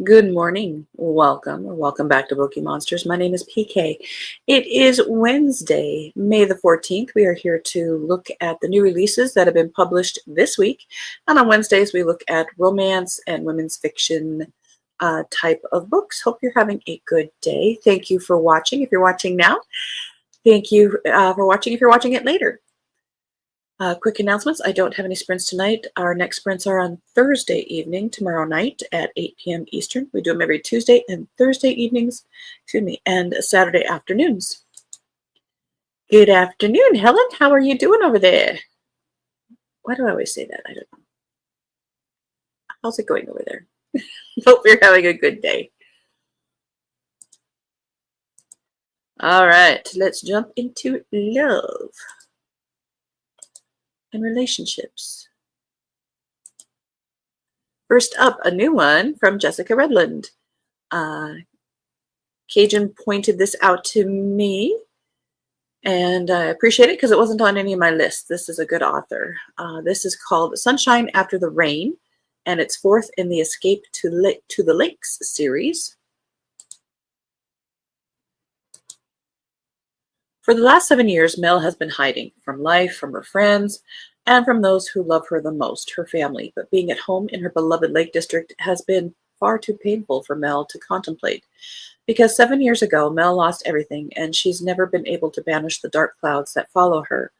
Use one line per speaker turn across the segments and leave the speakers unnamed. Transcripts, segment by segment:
Good morning. Welcome back to Bookeemonsters. My name is PK. It is Wednesday, May the 14th. We are here to look at the new releases that have been published this week. And on Wednesdays, we look at romance and women's fiction type of books. Hope you're having a good day. Thank you for watching. If you're watching now, thank you for watching if you're watching it later. Quick announcements. I don't have any sprints tonight. Our next sprints are on Thursday evening, tomorrow night at 8 p.m. Eastern. We do them every Tuesday and Thursday evenings, and Saturday afternoons. Good afternoon, Helen. How are you doing over there? Why do I always say that? I don't know. How's it going over there? Hope you're having a good day. All right, let's jump into love and relationships. First up, a new one from Jessica Redland. Cajun pointed this out to me, and I appreciate it because it wasn't on any of my lists. This is a good author. This is called Sunshine After the Rain, and it's fourth in the Escape to the Lakes series. For the last 7 years, Mel has been hiding from life, from her friends, and from those who love her the most, her family. But being at home in her beloved Lake District has been far too painful for Mel to contemplate. Because 7 years ago, Mel lost everything, and she's never been able to banish the dark clouds that follow her.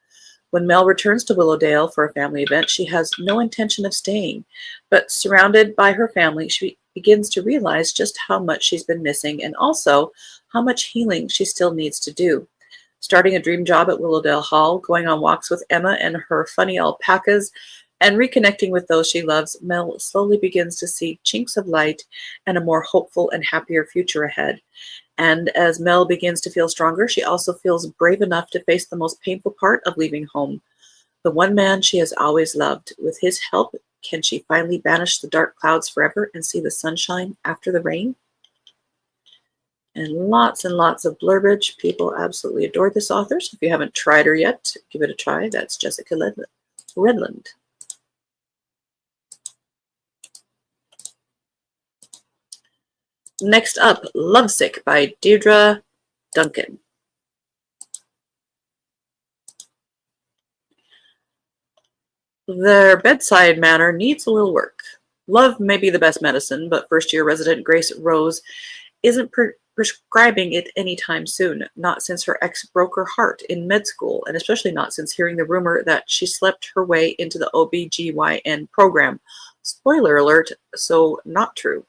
When Mel returns to Willowdale for a family event, she has no intention of staying. But surrounded by her family, she begins to realize just how much she's been missing and also how much healing she still needs to do. Starting a dream job at Willowdale Hall, going on walks with Emma and her funny alpacas, and reconnecting with those she loves, Mel slowly begins to see chinks of light and a more hopeful and happier future ahead. And as Mel begins to feel stronger, she also feels brave enough to face the most painful part of leaving home. The one man she has always loved. With his help, can she finally banish the dark clouds forever and see the sunshine after the rain? And lots of blurbage. People absolutely adore this author. So if you haven't tried her yet, give it a try. That's Jessica Redland. Next up, Lovesick by Deirdre Duncan. Their bedside manner needs a little work. Love may be the best medicine, but first-year resident Grace Rose isn't prescribing it anytime soon, not since her ex broke her heart in med school, and especially not since hearing the rumor that she slept her way into the OBGYN program. Spoiler alert, so not true.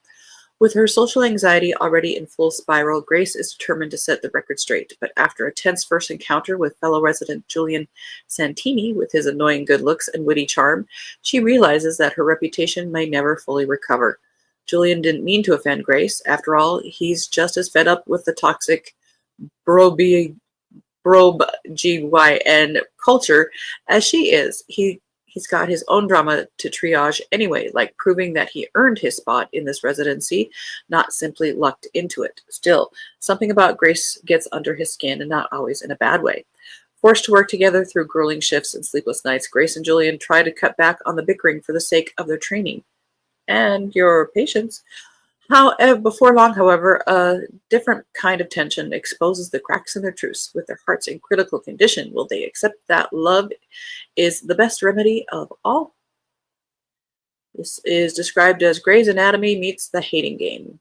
With her social anxiety already in full spiral, Grace is determined to set the record straight, but after a tense first encounter with fellow resident Julian Santini, with his annoying good looks and witty charm, she realizes that her reputation may never fully recover. Julian didn't mean to offend Grace. After all, he's just as fed up with the toxic BroBGYN culture as she is. He's got his own drama to triage anyway, like proving that he earned his spot in this residency, not simply lucked into it. Still, something about Grace gets under his skin, and not always in a bad way. Forced to work together through grueling shifts and sleepless nights, Grace and Julian try to cut back on the bickering for the sake of their training and your patience. Before long, however, a different kind of tension exposes the cracks in their truce. With their hearts in critical condition, will they accept that love is the best remedy of all? This is described as Grey's Anatomy meets the hating game.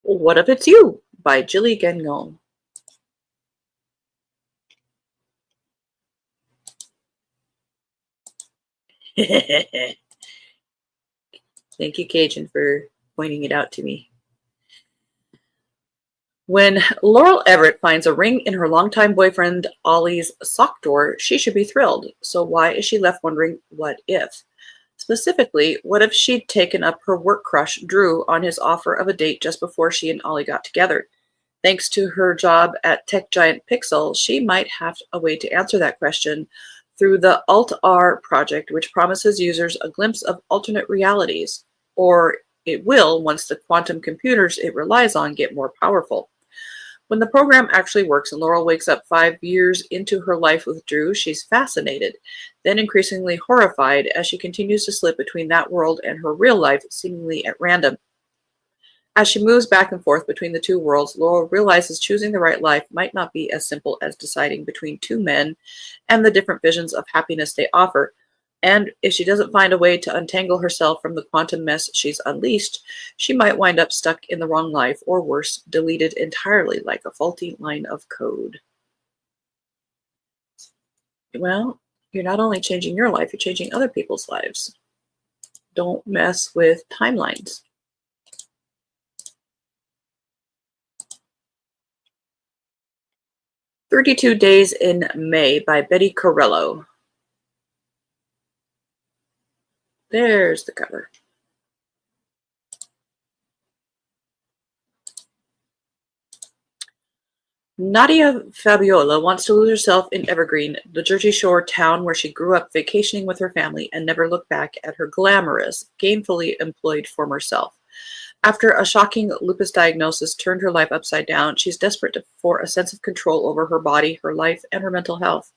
What If It's You by Jilly Gagnon. Thank you, Cajun, for pointing it out to me. When Laurel Everett finds a ring in her longtime boyfriend Ollie's sock drawer, she should be thrilled. So why is she left wondering, what if? Specifically, what if she'd taken up her work crush, Drew, on his offer of a date just before she and Ollie got together? Thanks to her job at tech giant Pixel, she might have a way to answer that question through the Alt-R project, which promises users a glimpse of alternate realities, or it will once the quantum computers it relies on get more powerful. When the program actually works and Laurel wakes up 5 years into her life with Drew, she's fascinated, then increasingly horrified as she continues to slip between that world and her real life, seemingly at random. As she moves back and forth between the two worlds, Laurel realizes choosing the right life might not be as simple as deciding between two men and the different visions of happiness they offer. And if she doesn't find a way to untangle herself from the quantum mess she's unleashed, she might wind up stuck in the wrong life, or worse, deleted entirely like a faulty line of code. Well, you're not only changing your life, you're changing other people's lives. Don't mess with timelines. 32 Days in May by Betty Corello. There's the cover. Nadia Fabiola wants to lose herself in Evergreen, the Jersey Shore town where she grew up vacationing with her family, and never look back at her glamorous, gainfully employed former self. After a shocking lupus diagnosis turned her life upside down, she's desperate for a sense of control over her body, her life, and her mental health.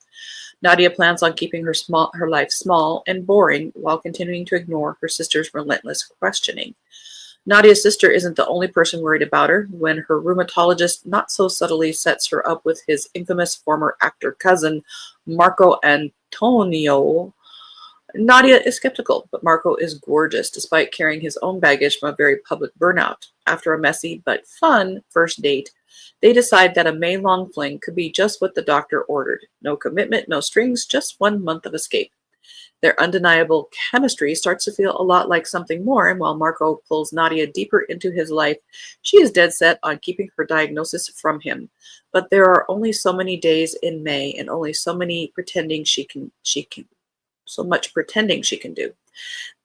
Nadia plans on keeping her life small and boring while continuing to ignore her sister's relentless questioning. Nadia's sister isn't the only person worried about her. When her rheumatologist not so subtly sets her up with his infamous former actor cousin, Marco Antonio, Nadia is skeptical, but Marco is gorgeous despite carrying his own baggage from a very public burnout. After a messy but fun first date, they decide that a May-long fling could be just what the doctor ordered. No commitment, no strings, just 1 month of escape. Their undeniable chemistry starts to feel a lot like something more, and while Marco pulls Nadia deeper into his life, she is dead set on keeping her diagnosis from him. But there are only so many days in May, and only so many so much pretending she can do.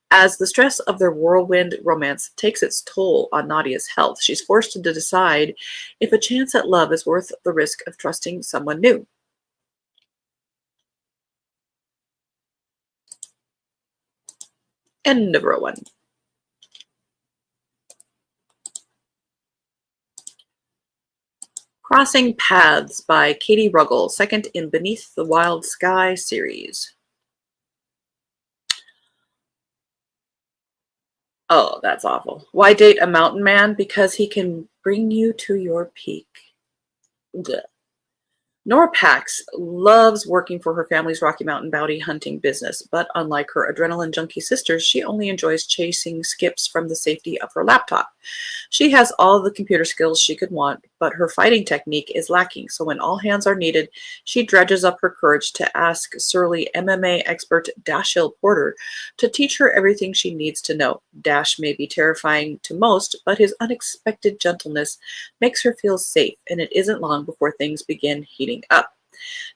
As the stress of their whirlwind romance takes its toll on Nadia's health, she's forced to decide if a chance at love is worth the risk of trusting someone new. End of row one. Crossing Paths by Katie Ruggles, second in Beneath the Wild Sky series. Oh, that's awful. Why date a mountain man? Because he can bring you to your peak. Ugh. Nora Pax loves working for her family's Rocky Mountain bounty hunting business, but unlike her adrenaline junkie sisters, she only enjoys chasing skips from the safety of her laptop. She has all the computer skills she could want, but her fighting technique is lacking, so when all hands are needed, she dredges up her courage to ask surly MMA expert Dashiell Porter to teach her everything she needs to know. Dash may be terrifying to most, but his unexpected gentleness makes her feel safe, and it isn't long before things begin heating up.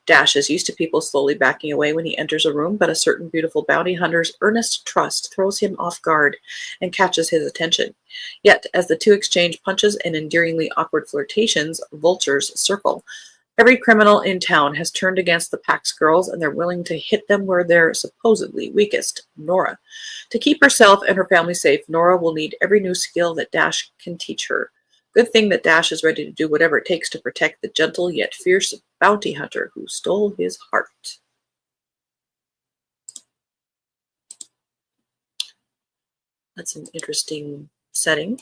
Dash is used to people slowly backing away when he enters a room, but a certain beautiful bounty hunter's earnest trust throws him off guard and catches his attention. Yet, as the two exchange punches and endearingly awkward flirtations, vultures circle. Every criminal in town has turned against the Pax girls, and they're willing to hit them where they're supposedly weakest, Nora. To keep herself and her family safe, Nora will need every new skill that Dash can teach her. Good thing that Dash is ready to do whatever it takes to protect the gentle yet fierce bounty hunter who stole his heart. That's an interesting setting.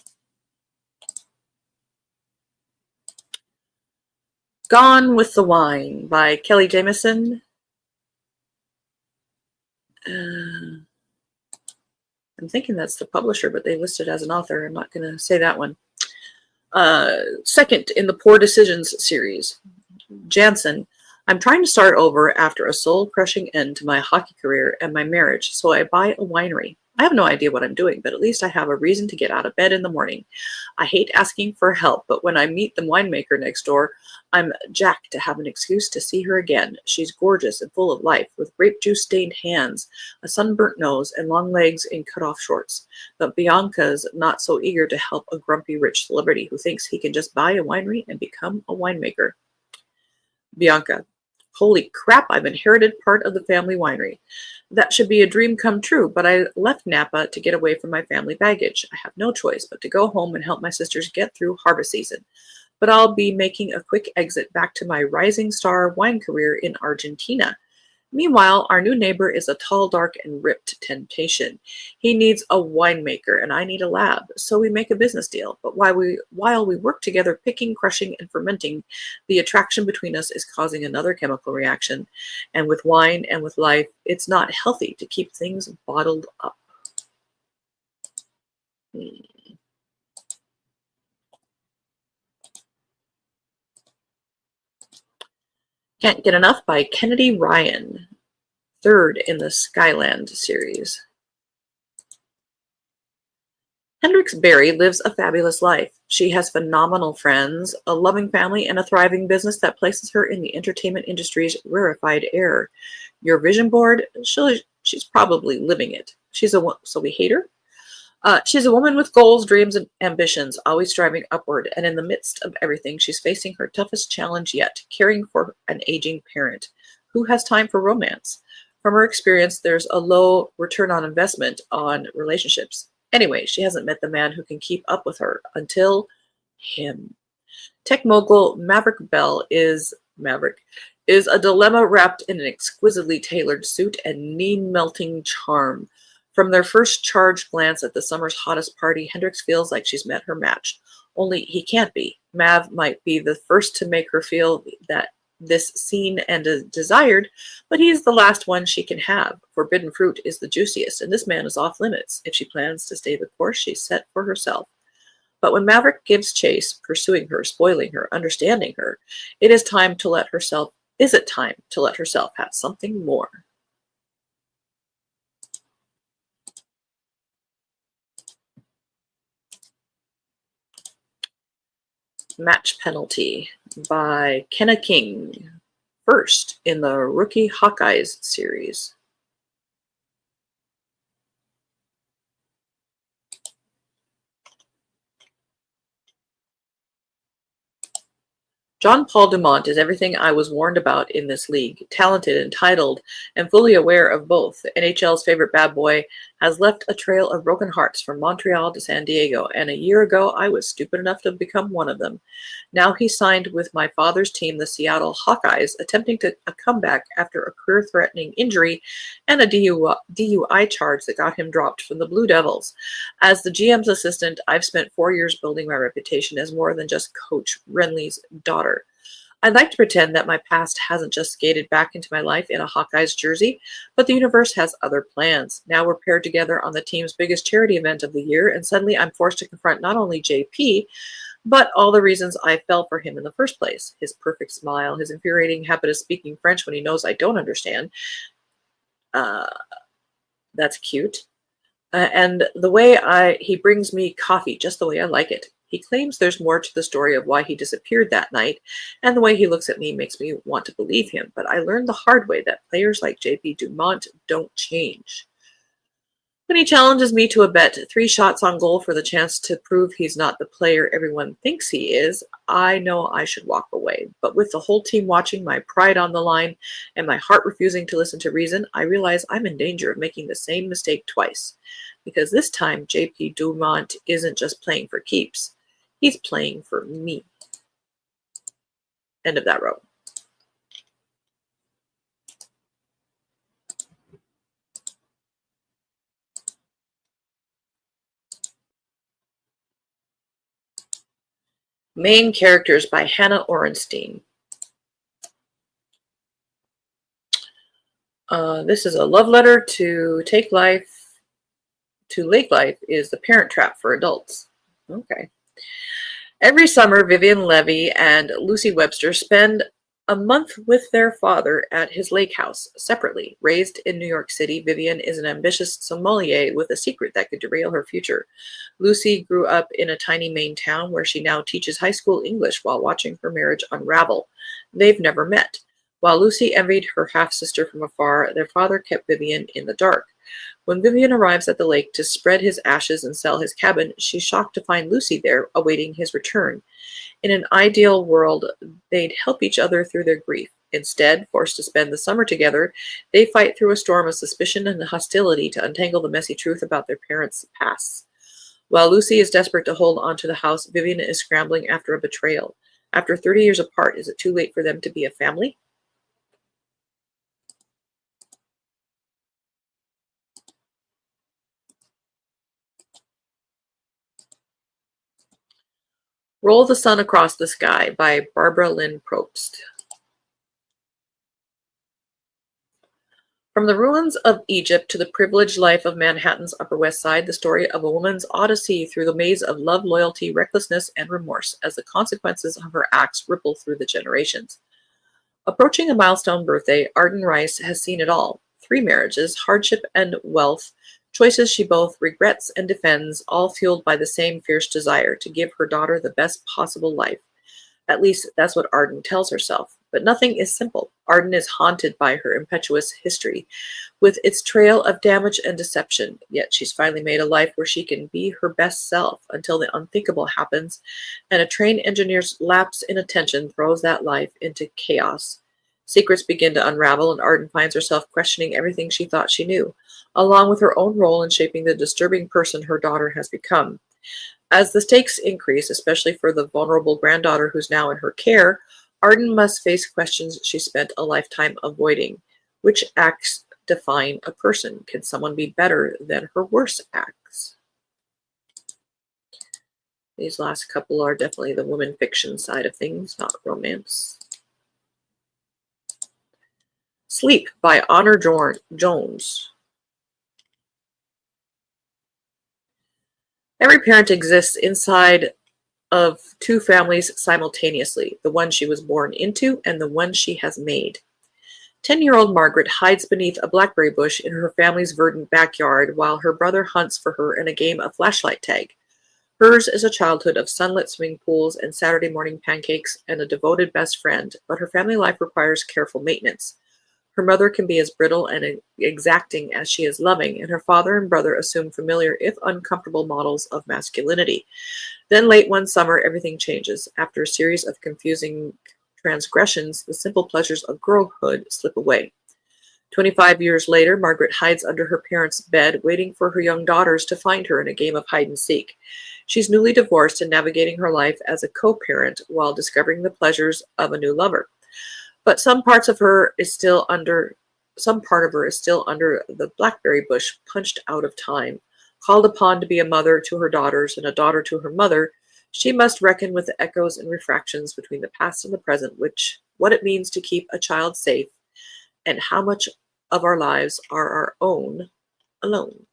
Gone with the Wine by Kelly Jamieson. I'm thinking that's the publisher, but they listed as an author. I'm not going to say that one. Second in the Poor Decisions series. Jansen, I'm trying to start over after a soul-crushing end to my hockey career and my marriage, so I buy a winery. I have no idea what I'm doing, but at least I have a reason to get out of bed in the morning. I hate asking for help, but when I meet the winemaker next door, I'm jacked to have an excuse to see her again. She's gorgeous and full of life, with grape juice-stained hands, a sunburnt nose, and long legs in cut-off shorts. But Bianca's not so eager to help a grumpy rich celebrity who thinks he can just buy a winery and become a winemaker. Bianca, holy crap, I've inherited part of the family winery. That should be a dream come true, but I left Napa to get away from my family baggage. I have no choice but to go home and help my sisters get through harvest season. but I'll be making a quick exit back to my rising star wine career in Argentina. Meanwhile, our new neighbor is a tall, dark, and ripped temptation. He needs a winemaker, and I need a lab, so we make a business deal. But while we work together picking, crushing, and fermenting, the attraction between us is causing another chemical reaction. And with wine and with life, it's not healthy to keep things bottled up. Can't Get Enough by Kennedy Ryan, third in the Skyland series. Hendrix Berry lives a fabulous life. She has phenomenal friends, a loving family, and a thriving business that places her in the entertainment industry's rarefied air. Your vision board? She's probably living it. So we hate her? She's a woman with goals, dreams, and ambitions, always striving upward. And in the midst of everything, she's facing her toughest challenge yet, caring for an aging parent. Who has time for romance? From her experience, there's a low return on investment on relationships. Anyway, she hasn't met the man who can keep up with her until him. Tech mogul Maverick is a dilemma wrapped in an exquisitely tailored suit and knee-melting charm. From their first charged glance at the summer's hottest party, Hendrix feels like she's met her match. Only he can't be. Mav might be the first to make her feel that this seen and desired, but he's the last one she can have. Forbidden fruit is the juiciest, and this man is off limits if she plans to stay the course she's set for herself. But when Maverick gives chase, pursuing her, spoiling her, understanding her, is it time to let herself have something more? Match Penalty by Kenna King, first in the Rookie Hawkeyes series. John Paul Dumont is everything I was warned about in this league. Talented, entitled, and fully aware of both. NHL's favorite bad boy has left a trail of broken hearts from Montreal to San Diego, and a year ago I was stupid enough to become one of them. Now he's signed with my father's team, the Seattle Hawkeyes, attempting a comeback after a career-threatening injury and a DUI charge that got him dropped from the Blue Devils. As the GM's assistant, I've spent 4 years building my reputation as more than just Coach Renly's daughter. I'd like to pretend that my past hasn't just skated back into my life in a Hawkeyes jersey, but the universe has other plans. Now we're paired together on the team's biggest charity event of the year, and suddenly I'm forced to confront not only JP, but all the reasons I fell for him in the first place. His perfect smile, his infuriating habit of speaking French when he knows I don't understand. That's cute. And the way he brings me coffee just the way I like it. He claims there's more to the story of why he disappeared that night, and the way he looks at me makes me want to believe him. But I learned the hard way that players like JP Dumont don't change. When he challenges me to a bet, 3 shots on goal for the chance to prove he's not the player everyone thinks he is, I know I should walk away. But with the whole team watching, my pride on the line, and my heart refusing to listen to reason, I realize I'm in danger of making the same mistake twice. Because this time, JP Dumont isn't just playing for keeps. He's playing for me. End of that row. Main Characters by Hannah Orenstein. This is a love letter to lake life is the parent trap for adults. Okay. Every summer, Vivian Levy and Lucy Webster spend a month with their father at his lake house, separately. Raised in New York City, Vivian is an ambitious sommelier with a secret that could derail her future. Lucy grew up in a tiny Maine town where she now teaches high school English while watching her marriage unravel. They've never met. While Lucy envied her half-sister from afar, their father kept Vivian in the dark. When Vivian arrives at the lake to spread his ashes and sell his cabin, she's shocked to find Lucy there, awaiting his return. In an ideal world, they'd help each other through their grief. Instead, forced to spend the summer together, they fight through a storm of suspicion and hostility to untangle the messy truth about their parents' pasts. While Lucy is desperate to hold on to the house, Vivian is scrambling after a betrayal. After 30 years apart, is it too late for them to be a family? Roll the Sun Across the Sky by Barbara Lynn Probst. From the ruins of Egypt to the privileged life of Manhattan's Upper West Side, the story of a woman's odyssey through the maze of love, loyalty, recklessness, and remorse as the consequences of her acts ripple through the generations. Approaching a milestone birthday, Arden Rice has seen it all. 3 marriages, hardship and wealth, choices she both regrets and defends, all fueled by the same fierce desire to give her daughter the best possible life. At least that's what Arden tells herself. But nothing is simple. Arden is haunted by her impetuous history, with its trail of damage and deception. Yet she's finally made a life where she can be her best self until the unthinkable happens, and a trained engineer's lapse in attention throws that life into chaos. Secrets begin to unravel, and Arden finds herself questioning everything she thought she knew, along with her own role in shaping the disturbing person her daughter has become. As the stakes increase, especially for the vulnerable granddaughter who's now in her care, Arden must face questions she spent a lifetime avoiding. Which acts define a person? Can someone be better than her worst acts? These last couple are definitely the women fiction side of things, not romance. Sleep by Honor Jones. Every parent exists inside of 2 families simultaneously, the one she was born into and the one she has made. 10-year-old Margaret hides beneath a blackberry bush in her family's verdant backyard while her brother hunts for her in a game of flashlight tag. Hers is a childhood of sunlit swimming pools and Saturday morning pancakes and a devoted best friend, but her family life requires careful maintenance. Her mother can be as brittle and exacting as she is loving, and her father and brother assume familiar, if uncomfortable, models of masculinity. Then late one summer, everything changes. After a series of confusing transgressions, the simple pleasures of girlhood slip away. 25 years later, Margaret hides under her parents' bed, waiting for her young daughters to find her in a game of hide and seek. She's newly divorced and navigating her life as a co-parent while discovering the pleasures of a new lover. But some part of her is still under the blackberry bush, punched out of time. Called upon to be a mother to her daughters and a daughter to her mother, she must reckon with the echoes and refractions between the past and the present, what it means to keep a child safe, and how much of our lives are our own alone.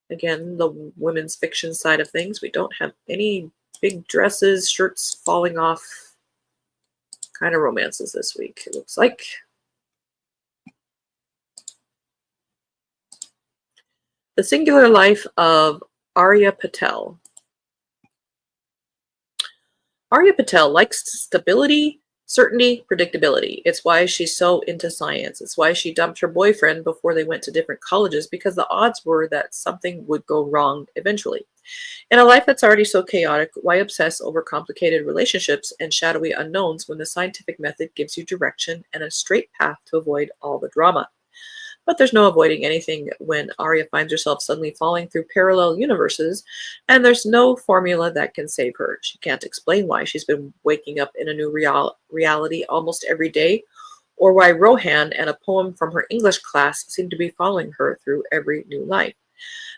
Again, the women's fiction side of things. We don't have any big dresses, shirts falling off kind of romances this week, it looks like. The Singular Life of Arya Patel. Arya Patel likes stability, certainty, predictability. It's why she's so into science. It's why she dumped her boyfriend before they went to different colleges, because the odds were that something would go wrong eventually. In a life that's already so chaotic, why obsess over complicated relationships and shadowy unknowns when the scientific method gives you direction and a straight path to avoid all the drama? But there's no avoiding anything when Arya finds herself suddenly falling through parallel universes, and there's no formula that can save her. She can't explain why she's been waking up in a new reality almost every day, or why Rohan and a poem from her English class seem to be following her through every new life.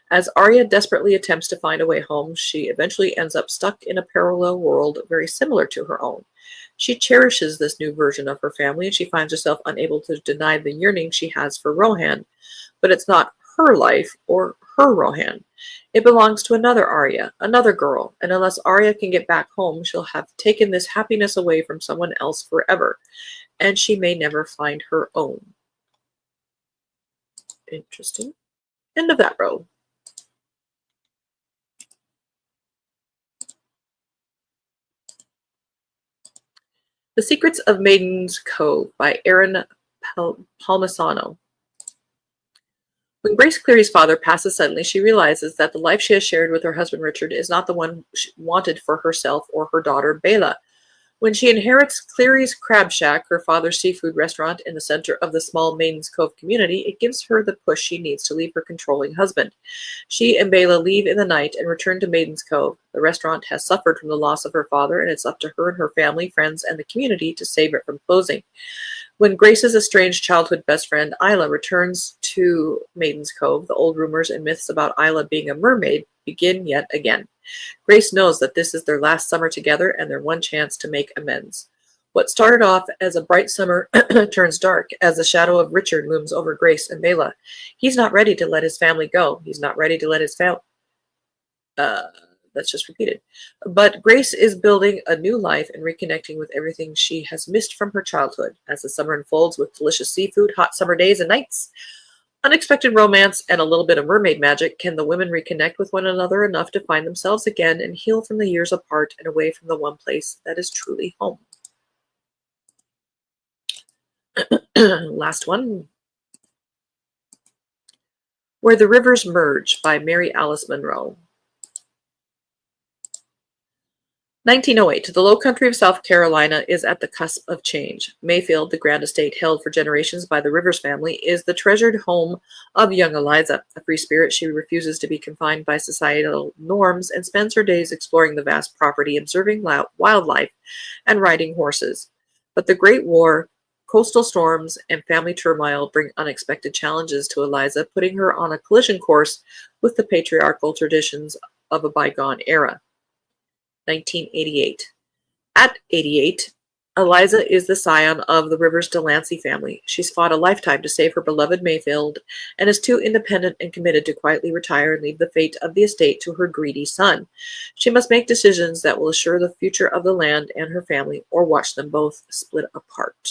As Arya desperately attempts to find a way home, she eventually ends up stuck in a parallel world very similar to her own. She cherishes this new version of her family, and she finds herself unable to deny the yearning she has for Rohan. But it's not her life or her Rohan. It belongs to another Arya, another girl, and unless Arya can get back home, she'll have taken this happiness away from someone else forever, and she may never find her own. Interesting. End of that row. The Secrets of Maiden's Cove by Erin Palmisano. When Grace Cleary's father passes suddenly, she realizes that the life she has shared with her husband Richard is not the one she wanted for herself or her daughter Bela. When she inherits Cleary's Crab Shack, her father's seafood restaurant in the center of the small Maidens Cove community, it gives her the push she needs to leave her controlling husband. She and Bela leave in the night and return to Maidens Cove. The restaurant has suffered from the loss of her father, and it's up to her and her family, friends, and the community to save it from closing. When Grace's estranged childhood best friend, Isla, returns to Maidens Cove, the old rumors and myths about Isla being a mermaid begin yet again. Grace knows that this is their last summer together and their one chance to make amends. What started off as a bright summer turns dark as the shadow of Richard looms over Grace and Bela. He's not ready to let his family go. He's not ready to let his family... that's just repeated. But Grace is building a new life and reconnecting with everything she has missed from her childhood. As the summer unfolds with delicious seafood, hot summer days and nights, unexpected romance, and a little bit of mermaid magic, can the women reconnect with one another enough to find themselves again and heal from the years apart and away from the one place that is truly home. Last one. Where the Rivers Merge by Mary Alice Monroe. 1908. The low country of South Carolina is at the cusp of change. Mayfield, the grand estate held for generations by the Rivers family, is the treasured home of young Eliza. A free spirit, she refuses to be confined by societal norms and spends her days exploring the vast property, observing wildlife, and riding horses. But the Great War, coastal storms, and family turmoil bring unexpected challenges to Eliza, putting her on a collision course with the patriarchal traditions of a bygone era. 1988. At 88, Eliza is the scion of the Rivers Delancey family. She's fought a lifetime to save her beloved Mayfield and is too independent and committed to quietly retire and leave the fate of the estate to her greedy son. She must make decisions that will assure the future of the land and her family, or watch them both split apart.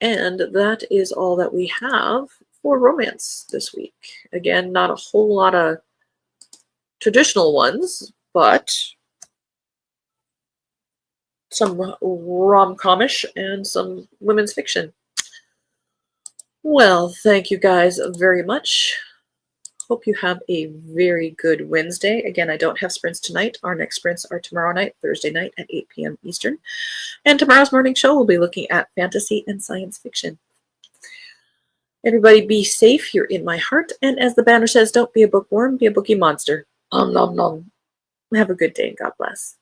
And that is all that we have for romance this week. Again, not a whole lot of traditional ones, but some rom-comish and some women's fiction. Well, thank you guys very much. Hope you have a very good Wednesday. Again, I don't have sprints tonight. Our next sprints are tomorrow night, Thursday night at 8 p.m. Eastern. And tomorrow's morning show will be looking at fantasy and science fiction. Everybody be safe. You're in my heart. And as the banner says, don't be a bookworm, be a bookie monster. Nom nom nom. Have a good day and God bless.